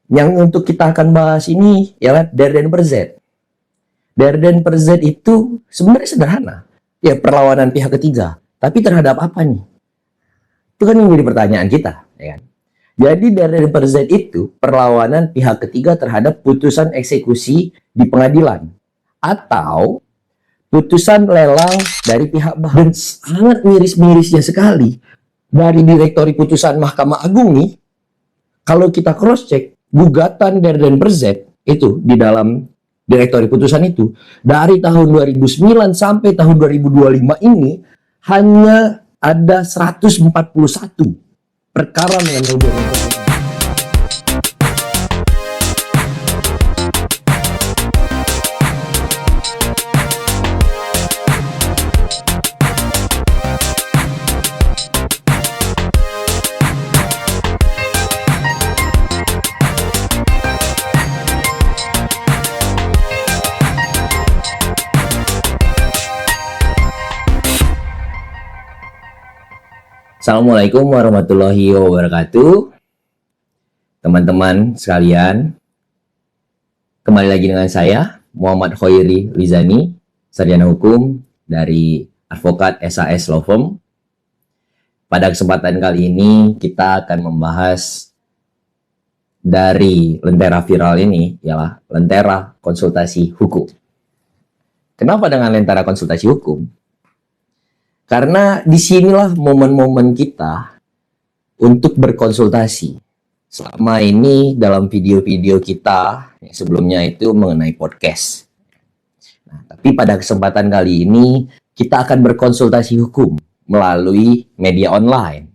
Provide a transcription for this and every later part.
Yang untuk kita akan bahas ini ialah der den perzet. Der den perzet itu sebenarnya sederhana. Ya, perlawanan pihak ketiga. Tapi terhadap apa nih? Itu kan yang jadi pertanyaan kita, ya kan? Jadi der den perzet itu perlawanan pihak ketiga terhadap putusan eksekusi di pengadilan atau putusan lelang dari pihak bahang. Dan sangat miris-mirisnya sekali dari direktori putusan Mahkamah Agung nih, kalau kita cross check gugatan der den perzet itu di dalam direktori putusan itu dari tahun 2009 sampai tahun 2025 ini hanya ada 141 perkara dengan hubungan. Assalamualaikum warahmatullahi wabarakatuh. Teman-teman sekalian, kembali lagi dengan saya Muhammad Khoiri Rizani, sarjana hukum dari Advokat SAS Law Firm. Pada kesempatan kali ini kita akan membahas dari lentera viral ini, ialah lentera konsultasi hukum. Kenapa dengan lentera konsultasi hukum? Karena disinilah momen-momen kita untuk berkonsultasi. Selama ini dalam video-video kita, yang sebelumnya itu mengenai podcast. Nah, tapi pada kesempatan kali ini, kita akan berkonsultasi hukum melalui media online.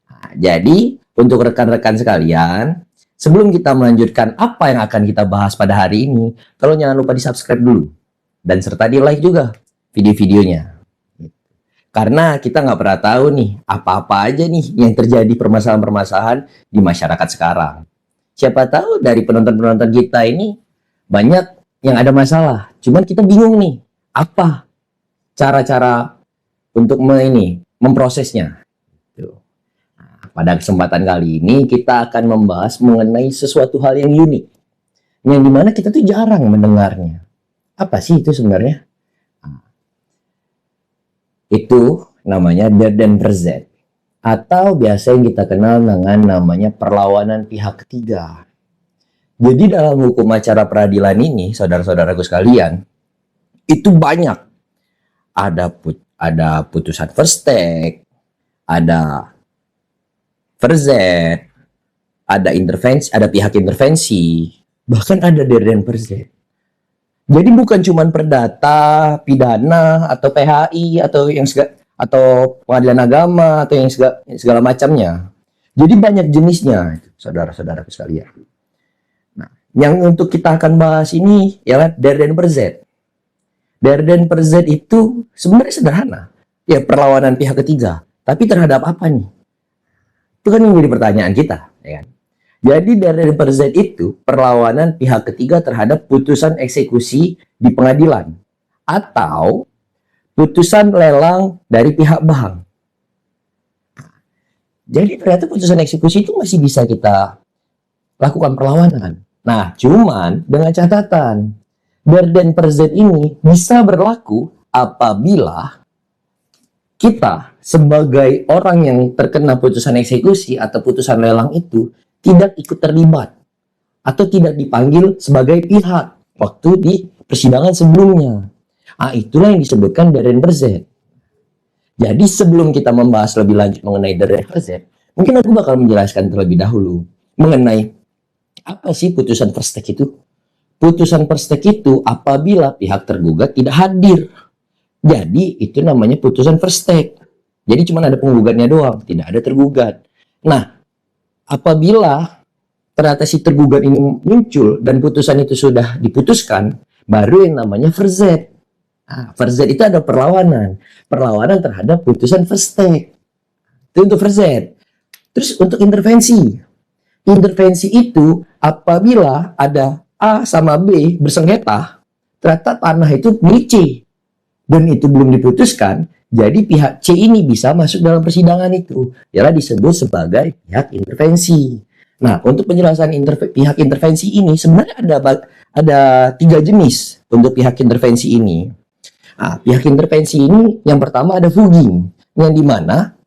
Nah, jadi, untuk rekan-rekan sekalian, sebelum kita melanjutkan apa yang akan kita bahas pada hari ini, tolong jangan lupa di-subscribe dulu. Dan serta di-like juga video-videonya. Karena kita nggak pernah tahu nih, apa-apa aja nih yang terjadi permasalahan-permasalahan di masyarakat sekarang. Siapa tahu dari penonton-penonton kita ini banyak yang ada masalah. Cuman kita bingung nih, apa cara-cara untuk memprosesnya. Nah, pada kesempatan kali ini kita akan membahas mengenai sesuatu hal yang unik. Yang dimana kita tuh jarang mendengarnya. Apa sih itu sebenarnya? Itu namanya der den perzet atau biasa yang kita kenal dengan namanya perlawanan pihak ketiga. Jadi dalam hukum acara peradilan ini, saudara-saudaraku sekalian, itu banyak. Ada putusan first take, ada perzet, ada intervensi, ada pihak intervensi, bahkan ada der den perzet. Jadi bukan cuma perdata, pidana, atau PHI, atau pengadilan agama, atau yang segala macamnya. Jadi banyak jenisnya, saudara-saudara sekalian. Nah, yang untuk kita akan bahas ini ialah der den perzet. Der den perzet itu sebenarnya sederhana. Ya, perlawanan pihak ketiga. Tapi terhadap apa nih? Itu kan yang jadi pertanyaan kita, ya kan? Jadi der den perzet itu perlawanan pihak ketiga terhadap putusan eksekusi di pengadilan atau putusan lelang dari pihak bahang. Jadi ternyata putusan eksekusi itu masih bisa kita lakukan perlawanan. Nah, cuman dengan catatan der den perzet ini bisa berlaku apabila kita sebagai orang yang terkena putusan eksekusi atau putusan lelang itu tidak ikut terlibat atau tidak dipanggil sebagai pihak waktu di persidangan sebelumnya. Itulah yang disebutkan der den perzet. Jadi sebelum kita membahas lebih lanjut mengenai der den perzet, mungkin aku bakal menjelaskan terlebih dahulu mengenai apa sih putusan first take itu. Putusan first take itu apabila pihak tergugat tidak hadir. Jadi itu namanya putusan first take. Jadi cuma ada penggugatnya doang, tidak ada tergugat. Nah, apabila ternyata si tergugat ini muncul dan putusan itu sudah diputuskan, baru yang namanya verzet. Verzet itu ada perlawanan terhadap putusan first take. Itu untuk verzet. Terus untuk intervensi. Intervensi itu apabila ada A sama B bersengketa, ternyata tanah itu milik C dan itu belum diputuskan. Jadi pihak C ini bisa masuk dalam persidangan itu. Ialah disebut sebagai pihak intervensi. Nah, untuk penjelasan pihak intervensi ini sebenarnya ada 3 jenis untuk pihak intervensi ini. Nah, pihak intervensi ini yang pertama ada fogging, yang dimana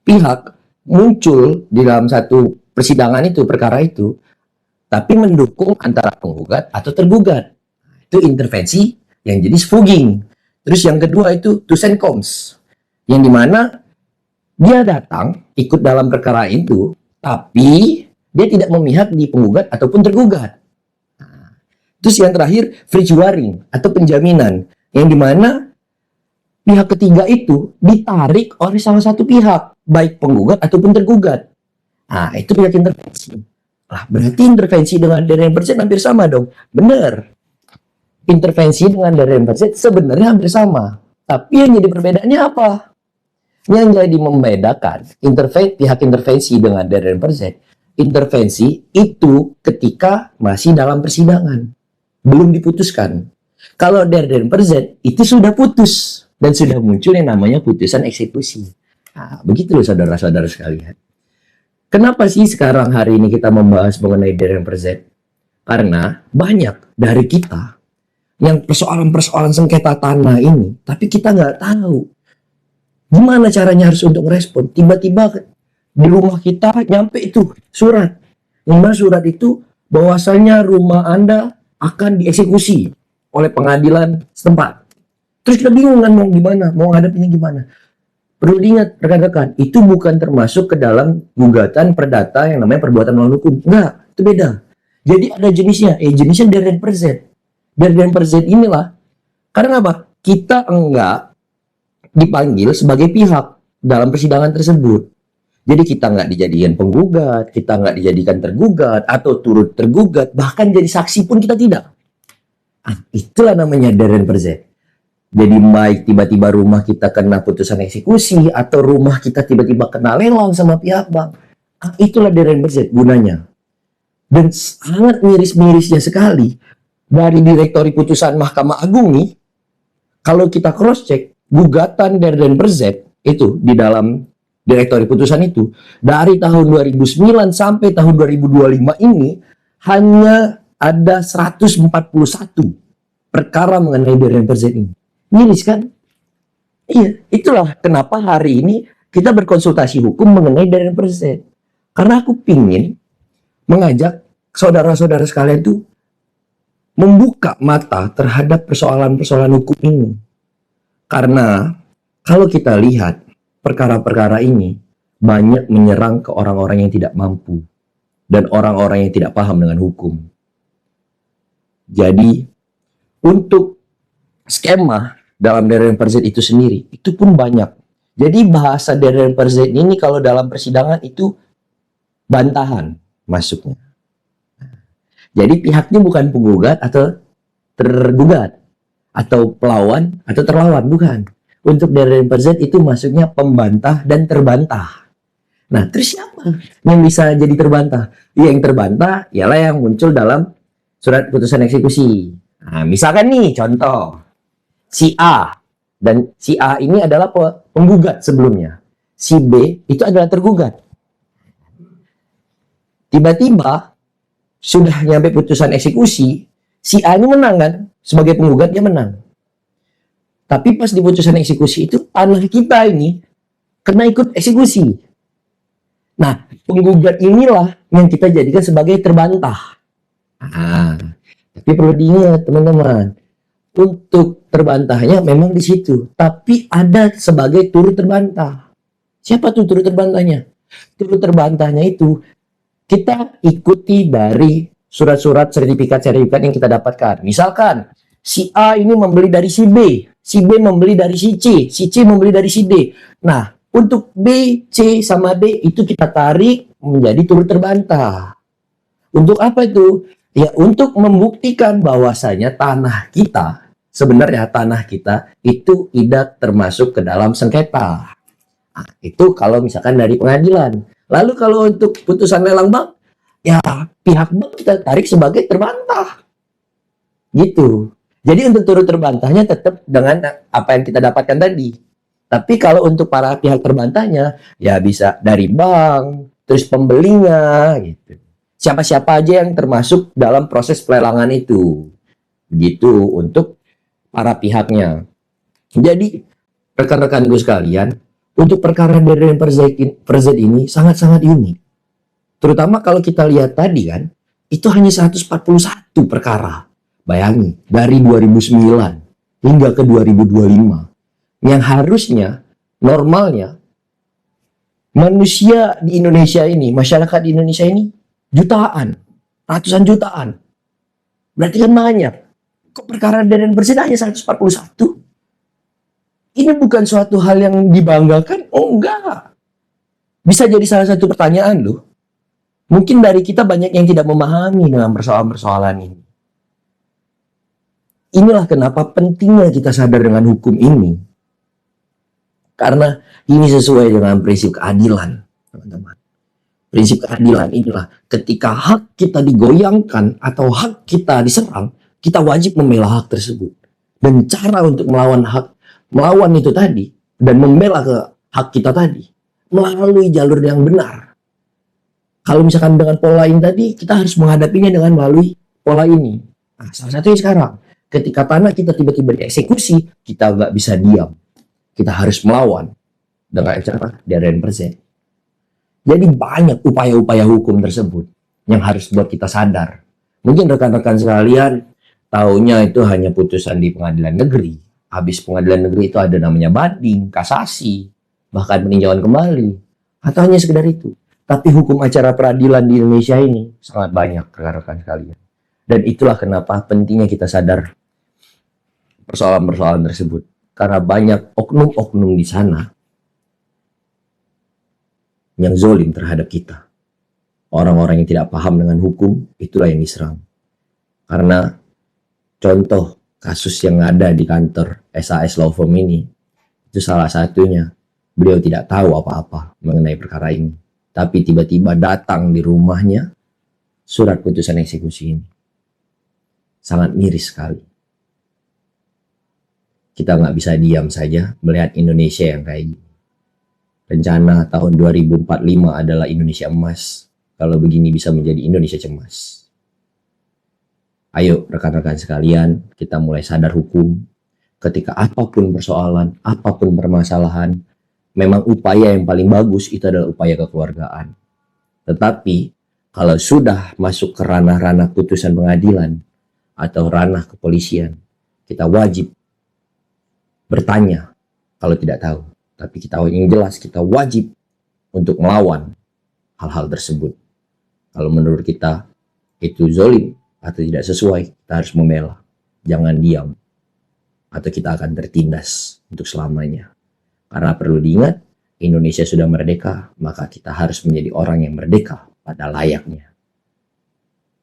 pihak muncul di dalam satu persidangan itu, perkara itu, tapi mendukung antara penggugat atau tergugat. Itu intervensi yang jenis fogging. Terus yang kedua itu to and comes, yang dimana dia datang ikut dalam perkara itu, tapi dia tidak memihak di penggugat ataupun tergugat. Terus yang terakhir free juaring atau penjaminan, yang dimana pihak ketiga itu ditarik oleh salah satu pihak, baik penggugat ataupun tergugat. Nah, itu pihak intervensi. Lah, berarti intervensi dengan DRM persen hampir sama dong. Benar. Intervensi dengan DRM persen sebenarnya hampir sama. Tapi yang jadi perbedaannya apa? Yang jadi membedakan pihak intervensi dengan DRM persen, intervensi itu ketika masih dalam persidangan, belum diputuskan. Kalau DRM persen itu sudah putus dan sudah muncul yang namanya putusan eksekusi. Nah, begitu loh saudara-saudara sekalian. Kenapa sih sekarang hari ini kita membahas mengenai DRM persen? Karena banyak dari kita yang persoalan-persoalan sengketa tanah ini, tapi kita nggak tahu gimana caranya harus untuk merespon. Tiba-tiba di rumah kita nyampe itu surat. Yang mana surat itu bahwasanya rumah Anda akan dieksekusi oleh pengadilan setempat. Terus kita bingung kan mau gimana, mau ngadepinnya gimana. Perlu diingat rekan-rekan, itu bukan termasuk ke dalam gugatan perdata yang namanya perbuatan melawan hukum. Enggak, itu beda. Jadi ada jenisnya, jenisnya DRM persen. DRM persen inilah, karena apa? Kita enggak dipanggil sebagai pihak dalam persidangan tersebut. Jadi kita nggak dijadikan penggugat, kita nggak dijadikan tergugat, atau turut tergugat, bahkan jadi saksi pun kita tidak. Nah, itulah namanya DRM persen. Jadi baik tiba-tiba rumah kita kena putusan eksekusi, atau rumah kita tiba-tiba kena lelang sama pihak bank. Nah, itulah DRM persen gunanya. Dan sangat miris-mirisnya sekali, dari direktori putusan Mahkamah Agung nih, kalau kita cross-check, gugatan DRM persen itu di dalam direktori putusan itu, dari tahun 2009 sampai tahun 2025 ini, hanya ada 141 perkara mengenai DRM persen ini. Miris kan? Iya, itulah kenapa hari ini kita berkonsultasi hukum mengenai DRM persen. Karena aku pingin mengajak saudara-saudara sekalian tuh membuka mata terhadap persoalan-persoalan hukum ini. Karena kalau kita lihat perkara-perkara ini banyak menyerang ke orang-orang yang tidak mampu dan orang-orang yang tidak paham dengan hukum. Jadi untuk skema dalam DRM persen itu sendiri, itu pun banyak. Jadi bahasa DRM persen ini kalau dalam persidangan itu bantahan masuknya. Jadi pihaknya bukan penggugat atau tergugat, atau pelawan atau terlawan, bukan. Untuk DRM persen itu masuknya pembantah dan terbantah. Nah, terus siapa yang bisa jadi terbantah? Yang terbantah ialah yang muncul dalam surat putusan eksekusi. Nah, misalkan nih contoh, si A, dan si A ini adalah penggugat sebelumnya. Si B itu adalah tergugat. Tiba-tiba sudah nyampe putusan eksekusi, si A ini menang kan? Sebagai penggugat dia menang. Tapi pas di putusan eksekusi itu, tanah kita ini kena ikut eksekusi. Nah, penggugat inilah yang kita jadikan sebagai terbantah. Nah, tapi perlu diingat teman-teman, untuk terbantahnya memang di situ, tapi ada sebagai turut terbantah. Siapa tuh turut terbantahnya? Turut terbantahnya itu kita ikuti dari surat-surat sertifikat-sertifikat yang kita dapatkan. Misalkan si A ini membeli dari si B membeli dari si C membeli dari si D. Nah, untuk B, C, sama D itu kita tarik menjadi turut terbantah. Untuk apa itu? Ya, untuk membuktikan bahwasanya sebenarnya tanah kita itu tidak termasuk ke dalam sengketa. Nah, itu kalau misalkan dari pengadilan. Lalu kalau untuk putusan lelang bank, ya pihak bank kita tarik sebagai terbantah. Gitu. Jadi untuk turut terbantahnya tetap dengan apa yang kita dapatkan tadi. Tapi kalau untuk para pihak terbantahnya, ya bisa dari bank, terus pembelinya gitu. Siapa-siapa aja yang termasuk dalam proses pelelangan itu. Begitu untuk para pihaknya. Jadi rekan-rekanku sekalian, untuk perkara Darren Perzet ini sangat-sangat unik. Terutama kalau kita lihat tadi kan, itu hanya 141 perkara. Bayangin, dari 2009 hingga ke 2025. Yang harusnya, normalnya, manusia di Indonesia ini, masyarakat di Indonesia ini, jutaan, ratusan jutaan. Berarti kan banyak. Kok perkara Darren Perzet hanya 141? Ini bukan suatu hal yang dibanggakan? Oh enggak. Bisa jadi salah satu pertanyaan loh. Mungkin dari kita banyak yang tidak memahami dengan persoalan-persoalan ini. Inilah kenapa pentingnya kita sadar dengan hukum ini. Karena ini sesuai dengan prinsip keadilan, teman-teman. Prinsip keadilan inilah ketika hak kita digoyangkan atau hak kita diserang, kita wajib membela hak tersebut. Dan cara untuk melawan itu tadi, dan membela ke hak kita tadi, melalui jalur yang benar. Kalau misalkan dengan pola ini tadi, kita harus menghadapinya dengan melalui pola ini. Nah, salah satunya sekarang, ketika tanah kita tiba-tiba dieksekusi, kita nggak bisa diam. Kita harus melawan dengan cara Darren Perzet. Jadi banyak upaya-upaya hukum tersebut yang harus buat kita sadar. Mungkin rekan-rekan sekalian taunya itu hanya putusan di pengadilan negeri. Habis pengadilan negeri itu ada namanya banding, kasasi, bahkan peninjauan kembali. Atau hanya sekedar itu. Tapi hukum acara peradilan di Indonesia ini sangat banyak, rekan-rekan sekalian. Dan itulah kenapa pentingnya kita sadar persoalan-persoalan tersebut. Karena banyak oknum-oknum di sana yang zolim terhadap kita. Orang-orang yang tidak paham dengan hukum, itulah yang diserang. Karena contoh kasus yang ada di kantor SAS Law Firm ini, itu salah satunya. Beliau tidak tahu apa-apa mengenai perkara ini. Tapi tiba-tiba datang di rumahnya surat putusan eksekusi ini. Sangat miris sekali. Kita nggak bisa diam saja melihat Indonesia yang kayak gini. Rencana tahun 2045 adalah Indonesia emas. Kalau begini bisa menjadi Indonesia cemas. Ayo rekan-rekan sekalian, kita mulai sadar hukum. Ketika apapun persoalan, apapun permasalahan, memang upaya yang paling bagus itu adalah upaya kekeluargaan. Tetapi kalau sudah masuk ke ranah-ranah putusan pengadilan atau ranah kepolisian, kita wajib bertanya kalau tidak tahu. Tapi kita yang jelas kita wajib untuk melawan hal-hal tersebut. Kalau menurut kita itu zolim atau tidak sesuai, kita harus membela. Jangan diam. Atau kita akan tertindas untuk selamanya. Karena perlu diingat, Indonesia sudah merdeka, maka kita harus menjadi orang yang merdeka pada layaknya.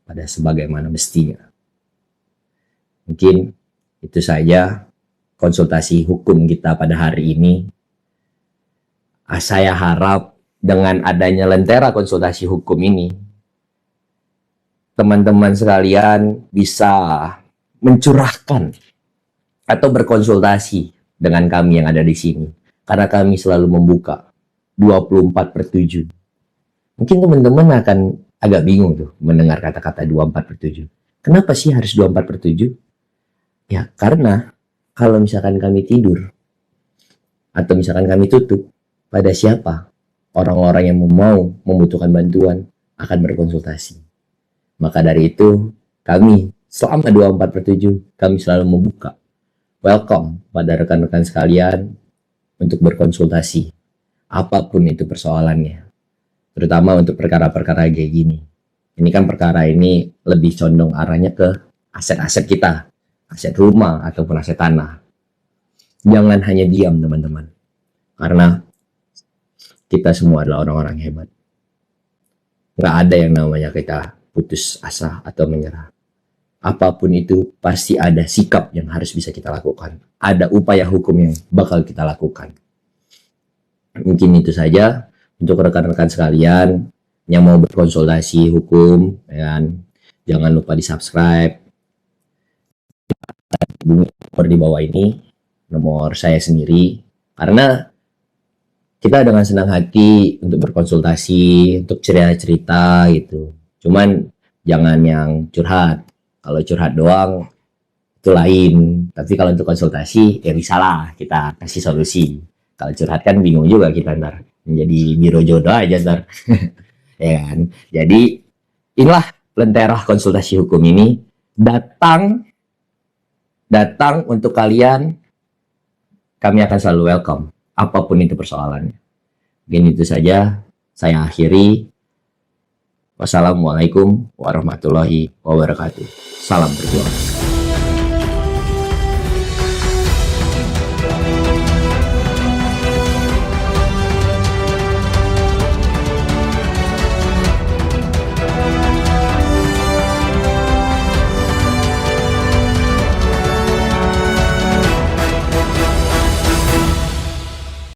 Pada sebagaimana mestinya. Mungkin itu saja konsultasi hukum kita pada hari ini. Saya harap dengan adanya Lentera konsultasi hukum ini, teman-teman sekalian bisa mencurahkan atau berkonsultasi dengan kami yang ada di sini. Karena kami selalu membuka 24/7. Mungkin teman-teman akan agak bingung tuh mendengar kata-kata 24/7. Kenapa sih harus 24/7? Ya karena kalau misalkan kami tidur atau misalkan kami tutup, pada siapa orang-orang yang mau membutuhkan bantuan akan berkonsultasi. Maka dari itu kami selama 24/7 kami selalu membuka. Welcome pada rekan-rekan sekalian untuk berkonsultasi, apapun itu persoalannya, terutama untuk perkara-perkara kayak gini. Ini kan perkara ini lebih condong arahnya ke aset-aset kita, aset rumah ataupun aset tanah. Jangan hanya diam teman-teman, karena kita semua adalah orang-orang hebat. Nggak ada yang namanya kita putus asa atau menyerah. Apapun itu pasti ada sikap yang harus bisa kita lakukan. Ada upaya hukum yang bakal kita lakukan. Mungkin itu saja untuk rekan-rekan sekalian yang mau berkonsultasi hukum. Jangan lupa di-subscribe. Nomor di bawah ini, nomor saya sendiri. Karena kita dengan senang hati untuk berkonsultasi, untuk cerita-cerita gitu. Cuman jangan yang curhat. Kalau curhat doang itu lain. Tapi kalau untuk konsultasi ya bisa lah kita kasih solusi. Kalau curhat kan bingung juga kita ntar menjadi biro jodoh aja ntar. Ya kan? Jadi inilah Lentera Konsultasi Hukum ini datang untuk kalian. Kami akan selalu welcome apapun itu persoalannya. Mungkin itu saja saya akhiri. Wassalamualaikum warahmatullahi wabarakatuh. Salam perjuangan.